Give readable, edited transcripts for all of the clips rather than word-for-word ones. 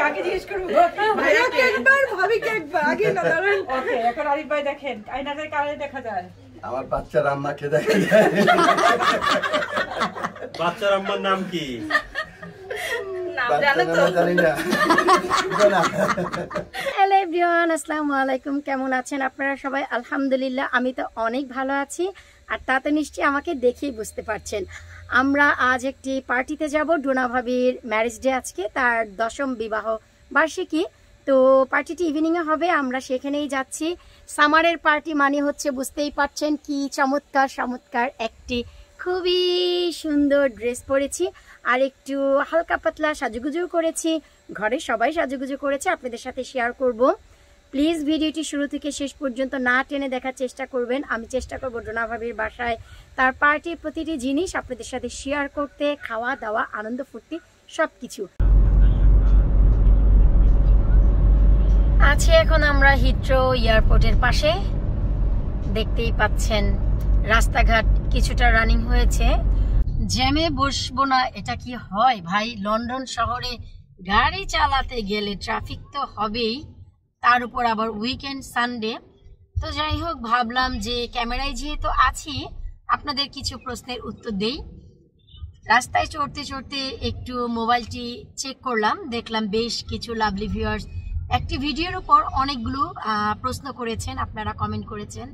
কাকে জিজ্ঞেস করব ভাইয়াকে একবার ভাবিকে একবার আগে না দাঁড়ান ওকে এখন আরিফ ভাই দেখেন আয়নাতে কারে দেখা যায় আমার বাচ্চার আম্মাকে দেখা যায় বাচ্চার আম্মার নাম কি নাম জানো তো জানি না হ্যালো এভরিওয়ান আসসালামু আলাইকুম কেমন আছেন আপনারা সবাই আলহামদুলিল্লাহ আমি তো অনেক ভালো আছি আর তা তো নিশ্চয়ই আমাকে দেখেই বুঝতে পারছেন আমরা আজ একটি পার্টিতে যাব ডোনা ভাবির ম্যারেজ ডে আজকে তার 10ম বিবাহ বার্ষিকী তো পার্টিটি ইভিনিংয়ে হবে আমরা সেখানেই যাচ্ছি সামারের পার্টি মানে হচ্ছে বুঝতেই পারছেন কি চমৎকার একটি খুবই সুন্দর ড্রেস পরেছি আর একটু হালকা পাতলা সাজুগুজু করেছি ঘরে সবাই সাজুগুজু করেছে আপনাদের সাথে শেয়ার করব প্লিজ ভিডিওটি শুরু থেকে শেষ পর্যন্ত না টেনে দেখার চেষ্টা করবেন আমি চেষ্টা করব ডোনা ভাবির বাসায় তার পার্টির প্রতিটি জিনিস আপনাদের সাথে শেয়ার করতে খাওয়া দাওয়া আনন্দ ফুর্তি সবকিছু আছে এখন আমরা হিথ্রো এয়ারপোর্টের পাশে দেখতেই পাচ্ছেন রাস্তাঘাট কিছুটা রানিং হয়েছে জ্যামে বসবো না এটা কি হয় ভাই লন্ডন শহরে গাড়ি চালাতে গেলে ট্রাফিক তো হবেই তার উপর আবার উইকেন্ড সানডে তো যাই হোক ভাবলাম যে ক্যামেরায় যেহেতু আছি আপনাদের কিছু প্রশ্নের উত্তর দেই রাস্তায় চড়তে চড়তে একটু মোবাইলটি চেক করলাম দেখলাম বেশ কিছু লাভলি ভিউয়ার্স একটি ভিডিওর উপর অনেকগুলো প্রশ্ন করেছেন আপনারা কমেন্ট করেছেন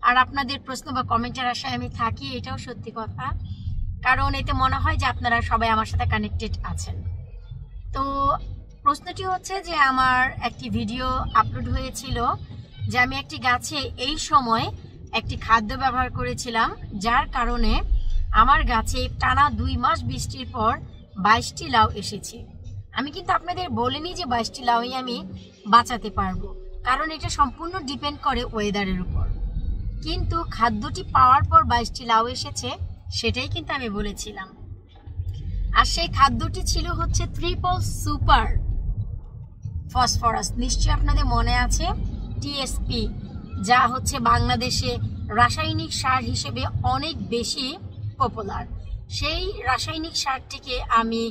আর আপনাদের প্রশ্ন বা কমেন্টের আশায় আমি থাকি এটাও সত্যি কথা কারণ এতে মনে হয় যে আপনারা সবাই আমার সাথে কানেক্টেড আছেন তো প্রশ্নটি হচ্ছে যে আমার একটি ভিডিও আপলোড হয়েছিল যে আমি একটি গাছে এই সময় একটি খাদ্য ব্যবহার করেছিলাম যার কারণে আমার গাছে টানা 2 মাস বৃষ্টির পর 22টি লাউ এসেছে আমি কিন্তু আপনাদের বলিনি যে 22টি লাউই আমি বাঁচাতে পারবো কারণ এটা সম্পূর্ণ ডিপেন্ড করে ওয়েদারের উপর কিন্তু খাদ্যটি পাওয়ার পর 22টি লাউ এসেছে সেটাই কিন্তু আমি বলেছিলাম আর সেই খাদ্যটি ছিল হচ্ছে ট্রিপল সুপার ফসফরাস নিশ্চয়ই আপনাদের মনে আছে টিএসপি যা হচ্ছে বাংলাদেশে রাসায়নিক সার হিসেবে অনেক বেশি পপুলার সেই রাসায়নিক সারটিকে আমি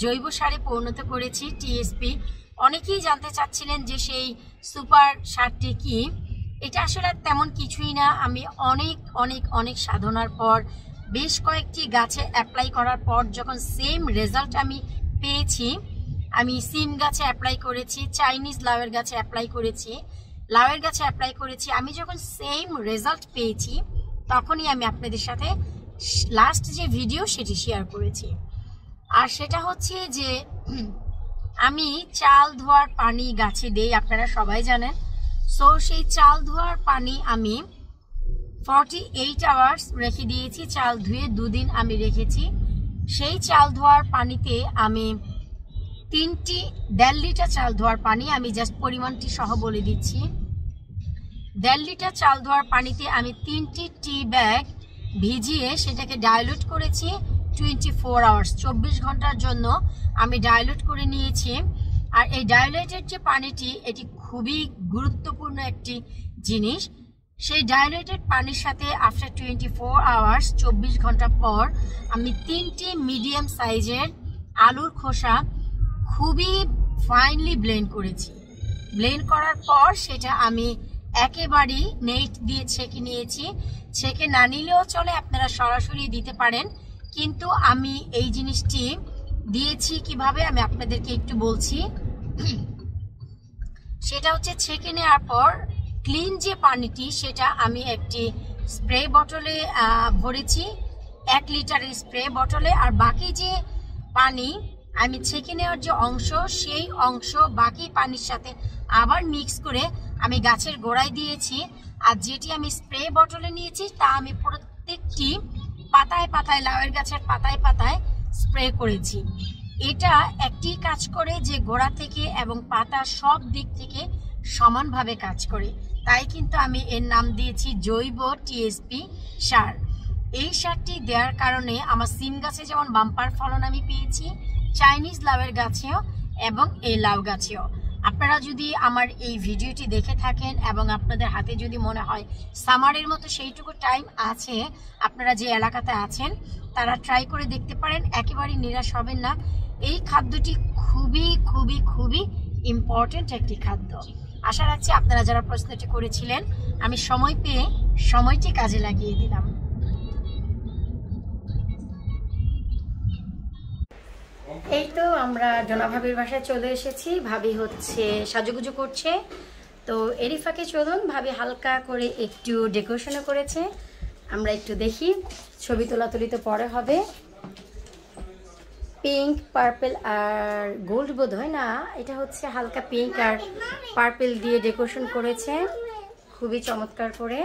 জৈব সারে পরিণত করেছি টিএসপি অনেকেই জানতে চাচ্ছিলেন যে সেই সুপার সারটি কি এটা আসলে তেমন কিছুই না আমি অনেক সাধনার পর বেশ কয়েকটি গাছে অ্যাপ্লাই করার পর যখন সেম রেজাল্ট আমি পেয়েছি আমি সিম গাছে অ্যাপ্লাই করেছি চাইনিজ লাউয়ের গাছে অ্যাপ্লাই করেছি আমি যখন সেম রেজাল্ট পেয়েছি তখনই আমি আপনাদের সাথে লাস্ট যে ভিডিও সেটি শেয়ার করেছি আর সেটা হচ্ছে যে আমি চাল ধোয়ার পানি গাছে দেই আপনারা সবাই জানেন সো সেই চাল ধোয়ার পানি আমি 48 আওয়ার্স রেখে দিয়েছি চাল ধুয়ে 2 দিন আমি রেখেছি সেই চাল ধোয়ার পানিতে আমি 1.5 লিটার চাল ধোয়ার পানি আমি জাস্ট পরিমাণটি সহ বলে দিচ্ছি 1.5 লিটার চাল ধোয়ার পানিতে আমি 3টি টি ব্যাগ ভিজিয়ে সেটাকে ডাইলুট করেছি 24 আওয়ার্স 24 ঘন্টার জন্য আমি ডাইলুট করে নিয়েছি আর এই ডাইলুটেড যে পানিটি এটি খুবই গুরুত্বপূর্ণ একটি জিনিস সেই ডাইলুটেড পানির সাথে আফটার 24 আওয়ার্স 24 ঘন্টা পর আমি 3টি মিডিয়াম সাইজের আলুর খোসা খুবই ফাইনলি ব্লেন্ড করেছি ব্লেন্ড করার পর সেটা আমি একেবারেই নেট দিয়ে ছেঁকে নিয়েছি ছেঁকে না নিলেও চলে আপনারা সরাসরি দিতে পারেন কিন্তু আমি এই জিনিসটি দিয়েছি কিভাবে আমি আপনাদেরকে একটু বলছি সেটা হচ্ছে ছেঁকে নেওয়ার পর ক্লিন যে পানিটি সেটা আমি একটি স্প্রে বটলে ভরেছি 1 লিটারের স্প্রে বটলে আর বাকি যে পানি আমি ছেঁকে নেওয়ার যে অংশ সেই অংশ বাকি পানির সাথে আবার মিক্স করে আমি গাছের গোড়ায় দিয়েছি আর যেটি আমি স্প্রে বটলে নিয়েছি তা আমি প্রত্যেকটি পাতায় লাউয়ের গাছের পাতায় স্প্রে করেছি এটা একটি কাজ করে যে গোড়া থেকে এবং পাতা সব দিক থেকে সমানভাবে কাজ করে তাই কিন্তু আমি এর নাম দিয়েছি জৈব টিএসপি সার এই সারটি দেওয়ার কারণে আমার সিম গাছে যেমন বাম্পার ফলন আমি পেয়েছি চাইনিজ লাউয়ের গাছেও এবং এই লাউ গাছেও আপনারা যদি আমার এই ভিডিওটি দেখে থাকেন এবং আপনাদের হাতে যদি মনে হয় সামারের মতো সেইটুকু টাইম আছে আপনারা যে এলাকাতে আছেন তারা ট্রাই করে দেখতে পারেন একেবারেই নিরাশ হবেন না এই খাদ্যটি খুবই খুবই খুবই ইম্পর্টেন্ট একটি খাদ্য। আশা রাখছি আপনারা যারা প্রশ্নটি করেছিলেন আমি সময় পেয়ে সময়টি কাজে লাগিয়ে দিলাম। এই তো আমরা ডোনা ভাবির বাসায় চলে এসেছি। ভাবি হচ্ছে সাজুগুজু করছে, তো এরই ফাঁকে চলুন, ভাবি হালকা করে একটু ডেকোরেশনও করেছে, আমরা একটু দেখি। ছবি তোলাতুলি তো পরে হবে। পিঙ্ক, পার্পল আর গোল্ড বোধ হয় না, এটা হচ্ছে হালকা পিঙ্ক আর পার্পল দিয়ে ডেকোরেশন করেছে, খুবই চমৎকার করে।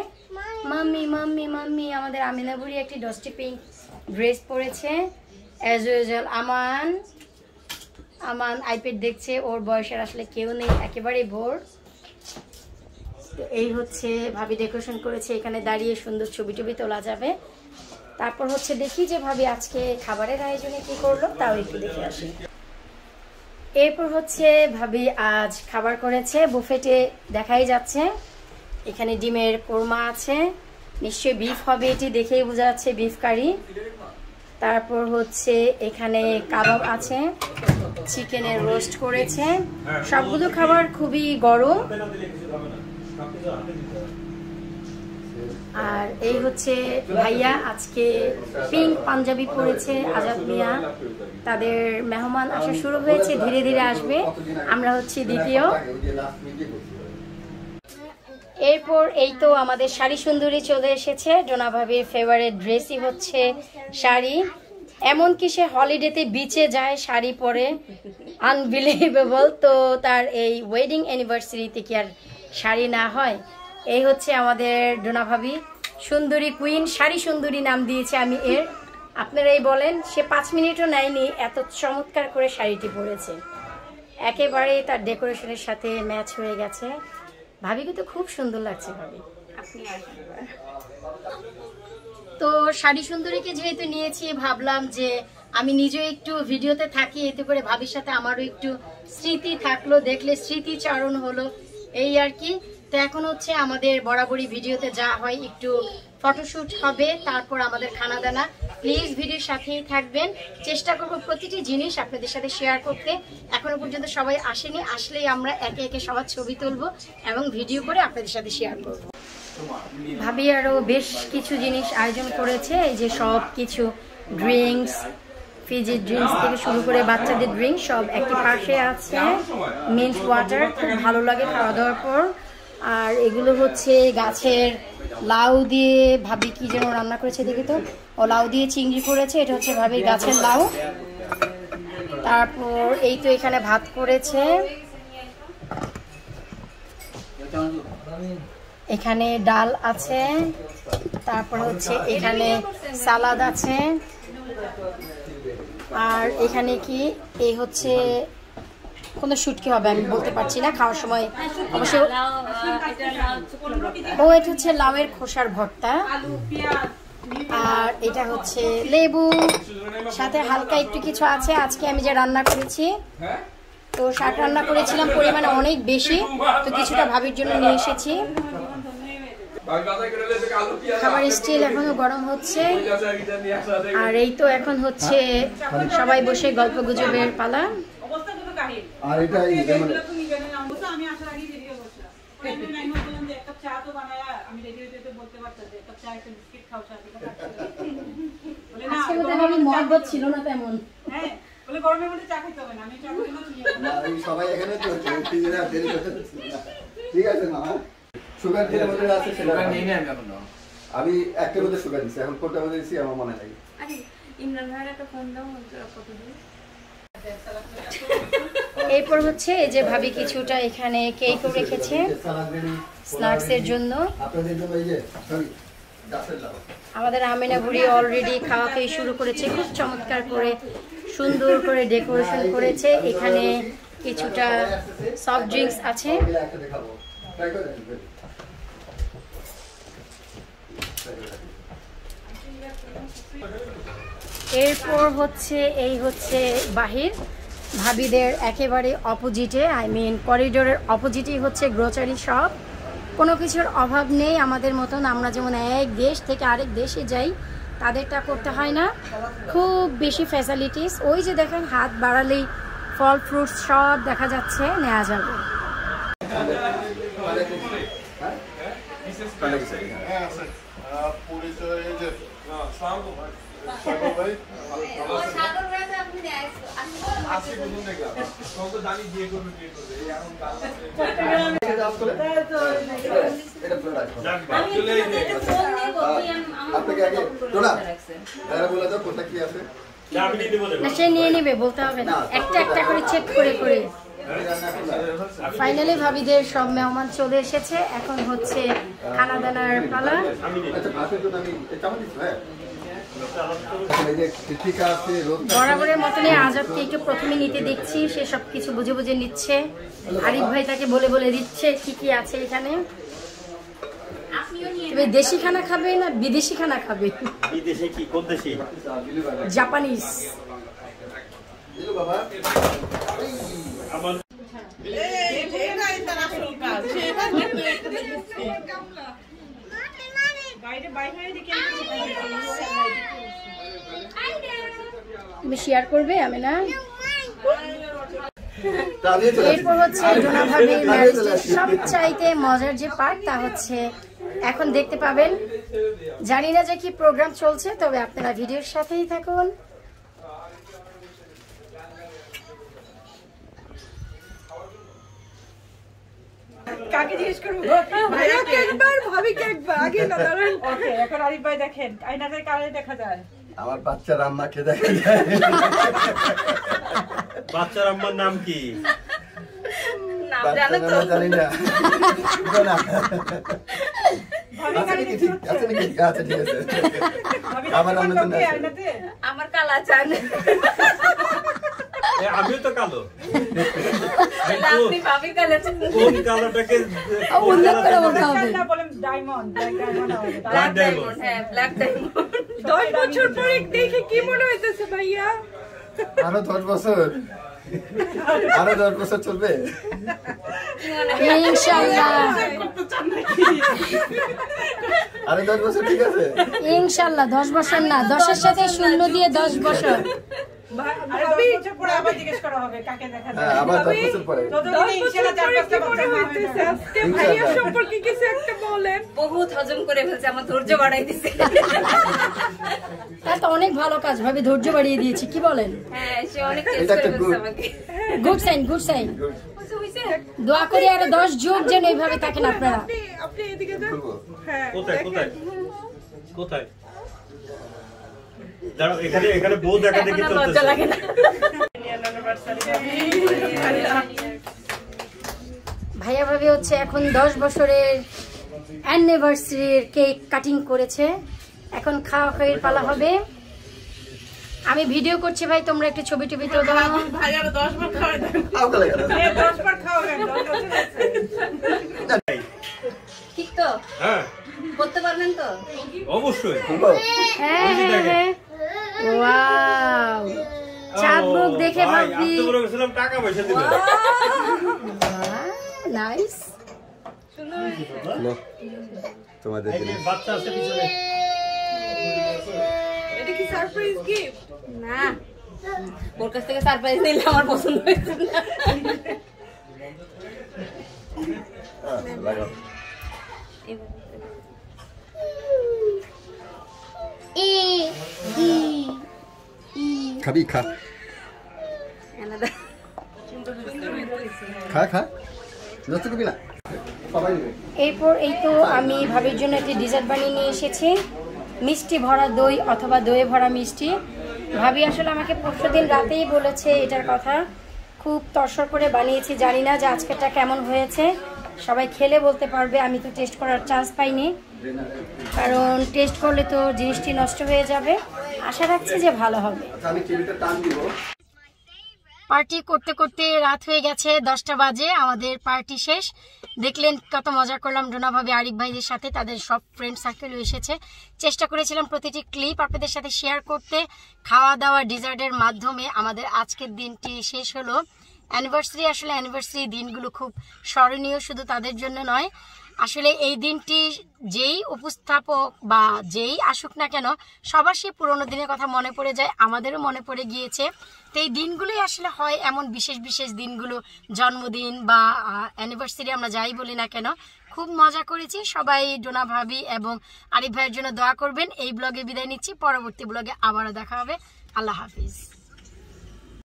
মাম্মি মাম্মি মাম্মি আমাদের আমিনা বুড়ি একটি ডস্টি পিঙ্ক ড্রেস পরেছে অ্যাজ ইউজুয়াল। আমান আইপ্যাড দেখছে, ওর বয়সের আসলে কেউ নেই, একেবারেই ভোর। তো এই হচ্ছে ভাবি ডেকোরেশন করেছে, এখানে দাঁড়িয়ে সুন্দর ছবি টবি তোলা যাবে। তারপর হচ্ছে দেখি যে ভাবি আজকে খাবারের আয়োজনে কি করলো, তাও একটু দেখে আসি। এরপর হচ্ছে ভাবি আজ খাবার করেছে, বুফেটে দেখাই যাচ্ছে। এখানে ডিমের কোরমা আছে, নিশ্চয়ই বিফ হবে, এটি দেখেই বোঝা যাচ্ছে বিফ কারি। তারপর হচ্ছে এখানে কাবাব আছে, চিকেনের রোস্ট করেছে। সবগুলো খাবার খুবই গরম। আর এই হচ্ছে ভাইয়া আজকে পিঙ্ক পাঞ্জাবি পরেছে, আজাদ মিয়া। তাদের মেহমান আসা শুরু হয়েছে, ধীরে ধীরে আসবে, আমরা হচ্ছে দ্বিতীয়। এরপর এই তো আমাদের শাড়ি সুন্দরী চলে এসেছে। ডোনা ভাবির ফেভারিট ড্রেসই হচ্ছে শাড়ি, এমনকি সে হলিডেতে বিচে যায় শাড়ি পরে, আনবিলিভেবল। তো তার এই ওয়েডিং অ্যানিভার্সারিতে কি আর শাড়ি না হয়? এই হচ্ছে আমাদের ডোনা ভাবি, সুন্দরী কুইন, শাড়ি সুন্দরী নাম দিয়েছে আমি এর। আপনারাই বলেন, সে 5 মিনিটও নেয়নি, এত চমৎকার করে শাড়িটি পরেছে, একেবারে তার ডেকোরেশনের সাথে ম্যাচ হয়ে গেছে। ভাবিকে তো খুব সুন্দর লাগছে ভাবি। তো শাড়ি সুন্দরীকে যেহেতু নিয়েছি, ভাবলাম যে আমি নিজেও একটু ভিডিওতে থাকি, এতে করে ভাবির সাথে আমারও একটু স্মৃতি থাকলো, দেখলে স্মৃতিচারণ হলো, এই আর কি। তো এখন হচ্ছে আমাদের বরাবরই ভিডিওতে যা হয়, একটু ফটোশুট হবে, তারপর আমাদের খানা দানা। প্লিজ ভিডিওর সাথেই থাকবেন, চেষ্টা করব প্রতিটি জিনিস আপনাদের সাথে শেয়ার করতে। এখনো পর্যন্ত সবাই আসেনি, আসলেই আমরা একে একে সবার ছবি তুলবো এবং ভিডিও করে আপনাদের সাথে শেয়ার করব। ভাবি আরও বেশ কিছু জিনিস আয়োজন করেছে, এই যে সব কিছু ড্রিঙ্কস, ফিজি ড্রিঙ্কস থেকে শুরু করে বাচ্চাদের ড্রিঙ্কস সব একটি পাশে আছে। মিন্ট ওয়াটার খুব ভালো লাগে খাওয়া দাওয়ার পর। আর এগুলো হচ্ছে গাছের লাউ দিয়ে ভাবি কি যেন রান্না করেছে দেখি তো, ও লাউ দিয়ে চিংড়ি করেছে, এটা হচ্ছে ভাবির গাছের লাউ। তারপর এই তো এখানে ভাত করেছে, এখানে ডাল আছে, তারপর হচ্ছে এখানে সালাদ আছে, আর এখানে কি এই হচ্ছে কোনো শুটকি হবে আমি বলতে পারছি না, খাওয়ার সময় অবশ্য। ও এটা হচ্ছে লাউয়ের খোসার ভর্তা, আর এটা হচ্ছে লেবু, সাথে হালকা একটু কিছু আছে। আজকে আমি যে রান্না করেছি, তো শাক রান্না করেছিলাম, পরিমাণে অনেক বেশি, তো কিছুটা ভাবির জন্য নিয়ে এসেছি। খাবার স্টিল এখনো গরম হচ্ছে। আর এই তো এখন হচ্ছে সবাই বসে গল্প গুজবের পালা। আর এটা আমি আসার আগে ভিডিও করছিলাম, আমি বললাম যে একটা চা তো বানায়, আমি রেডিওতে বলতে পারতাম যে একটা চা একটা বিস্কিট খাও, সাথে বলে না আমি মহব্বত ছিল না তেমন। হ্যাঁ বলে গরমের মধ্যে চা খেতে হবে না, আমি চা খাবো না, সবাই এখানে তো ঠিক আছে না। সুগার যেটা মধ্যে আছে সেটা নিয়ে নিয়ে আমি এখন আমি একটা মধ্যে সুগার দিচ্ছি, এখন কোনটা মধ্যে দিচ্ছি আমার মনে নাই। ইমরান ভাইয়ের একটা ফোন দাও, কত দিন। এরপর হচ্ছে এই যে ভাবি কিছুটা এখানে কেকও রেখেছে স্ন্যাক্সের জন্য। আমাদের আমিনা বুড়ি অলরেডি খাওয়া খেয়ে শুরু করেছে, খুব চমৎকার করে সুন্দর করে ডেকোরেশন করেছে। এখানে কিছুটা সফট ড্রিঙ্কস আছে। এরপর হচ্ছে এই হচ্ছে বাহির, ভাবিদের একেবারে অপোজিটে, আই মিন করিডোরের অপোজিটেই হচ্ছে গ্রোসারি শপ। কোনো কিছুর অভাব নেই আমাদের মতন, আমরা যেমন এক দেশ থেকে আরেক দেশে যাই, তাদেরটা করতে হয় না, খুব বেশি ফ্যাসিলিটিস। ওই যে দেখেন হাত বাড়ালেই ফল ফ্রুটস সব দেখা যাচ্ছে, নেওয়া যাবে। সে নিয়ে নিবে, বলতে হবে না, একটা একটা করে চেক করে করে। ফাইনালি ভাবিদের সব মেহমান চলে এসেছে, এখন হচ্ছে খানা দানার পালা। বরাবরের মতনই আজাদকে একটু প্রথমে নিতে দেখছি, সে সব কিছু বুঝে বুঝে নিচ্ছে। আরিফ ভাই তাকে বলে বলে দিচ্ছে কি কি আছে এখানে। তুমি দেশি খানা খাবে না বিদেশি খানা খাবে? বিদেশি কি, কোন দেশি? জাপানিজ। তুমি শেয়ার করবে? আমি না। এরপর হচ্ছে ডোনা ভাবির ম্যারেজের সবচাইতে মজার যে পার্ট, তা হচ্ছে এখন দেখতে পাবেন। জানি না যে কি প্রোগ্রাম চলছে, তবে আপনারা ভিডিওর সাথেই থাকুন। কাকে জিজ্ঞেস করবো? ভাইয়াকে একবার, ভাবিকে একবার, আগে না দাঁড়ান। ওকে, এখন আরিফ ভাই দেখেন, আয়নাতে কারে দেখা যায়? আমার বাচ্চার আম্মাকে দেখা যায়। বাচ্চার আম্মার নাম কি? জানি না। আমার কালা চান। আমিও তো কালো। আপনি ভাবি কালা চান। কোন কালোটাকে বলেন? Diamond, black diamond. হ্যাঁ, ব্ল্যাক ডায়মন্ড। 10 বছর পরে দেখে কি মনে হইতেছে ভাইয়া? আরো 10 বছর, আরো 10 বছর চলবে ইনশাআল্লাহ। আরো 10 বছর ঠিক আছে ইনশাআল্লাহ। 10 বছর না, 10-এর সাথে শূন্য দিয়ে 10 বছর। আবার জিজ্ঞেস করা হবে কাকে দেখা যায়। আবার 10 বছর পরে ভাইয়া সম্পর্কে কিছু একটা বলেন। বহুত হজম করে ফেলছে, আমার ধৈর্য বাড়াই দিছে। তা তো অনেক ভালো কাজ, ভাবি ধৈর্য বাড়িয়ে দিয়েছি, কি বলেন? হ্যাঁ, সে অনেক টেস্ট করে ফেলছে আমাকে। Good sign, good sign. দোয়া করি আরো 10 যুগ যেন এইভাবে থাকেন আপনারা। আপনি এদিকে যান। হ্যাঁ, কোথায় কোথায় কোথায়? দাঁড়াও, এখানে এখানে বউ দেখা দেখি চলতেছে। লজ্জা লাগে না। ভাইয়া ভাবি হচ্ছে এখন 10 বছরের অ্যানিভার্সারির কেক কাটিং করেছে, এখন খাওয়া খাওয়ার পালা হবে। আমি ভিডিও করছি ভাই, তোমরা একটু ছবি টবি তো দাও। ভাই আরো 10 বার খাওয়াই দেন। 10 বার খাওয়াবেন, 10 বছর আছে। ঠিক তো? হ্যাঁ, করতে পারবেন তো? অবশ্যই। হ্যাঁ হ্যাঁ হ্যাঁ, ওয়াও, চাঁদ মুখ দেখে ভাবি আমি তো বলে গেছিলাম টাকা পয়সা দিবে। নাইস। তোমাদের জন্য বাচ্চা আছে পিছনে। এটা কি সারপ্রাইজ গিফট? না, ওর কাছ থেকে সারপ্রাইজ নিলে আমার পছন্দ হয়েছে না। লাগাও। খাবি খা, খা খা, নষ্ট করবি না। এরপর এই তো আমি ভাবির জন্য একটি ডেজার্ট বানিয়ে নিয়ে এসেছি, মিষ্টি ভরা দই অথবা দইয়ে ভরা মিষ্টি। ভাবি আসলে আমাকে পরশুদিন রাতেই বলেছে এটার কথা, খুব তরসর করে বানিয়েছি। জানি না যে আজকেরটা কেমন হয়েছে, সবাই খেলে বলতে পারবে। আমি তো টেস্ট করার চান্স পাইনি, কারণ টেস্ট করলে তো জিনিসটি নষ্ট হয়ে যাবে। আশা রাখছি যে ভালো হবে। পার্টি করতে করতে রাত হয়ে গেছে, 10টা বাজে। আমাদের পার্টি শেষ। দেখলেন কত মজা করলাম ডোনা ভাবি আরিফ ভাইদের সাথে, তাদের সব ফ্রেন্ড সার্কেলও এসেছে। চেষ্টা করেছিলাম প্রতিটি ক্লিপ আপনাদের সাথে শেয়ার করতে। খাওয়া দাওয়া ডিজার্টের মাধ্যমে আমাদের আজকের দিনটি শেষ হলো। অ্যানিভার্সারি আসলে অ্যানিভার্সারি দিনগুলো খুব স্মরণীয়, শুধু তাদের জন্য নয়, আসলে এই দিনটি যেই উপস্থাপক বা যেই আসুক না কেন সবার সেই পুরোনো দিনের কথা মনে পড়ে যায়, আমাদেরও মনে পড়ে গিয়েছে। তো এই দিনগুলোই আসলে হয় এমন বিশেষ বিশেষ দিনগুলো, জন্মদিন বা অ্যানিভার্সারি আমরা যাই বলি না কেন। খুব মজা করেছি। সবাই ডোনা ভাবি এবং আরিফ ভাইয়ের জন্য দোয়া করবেন। এই ব্লগে বিদায় নিচ্ছি, পরবর্তী ব্লগে আবারও দেখা হবে। আল্লাহ হাফিজ।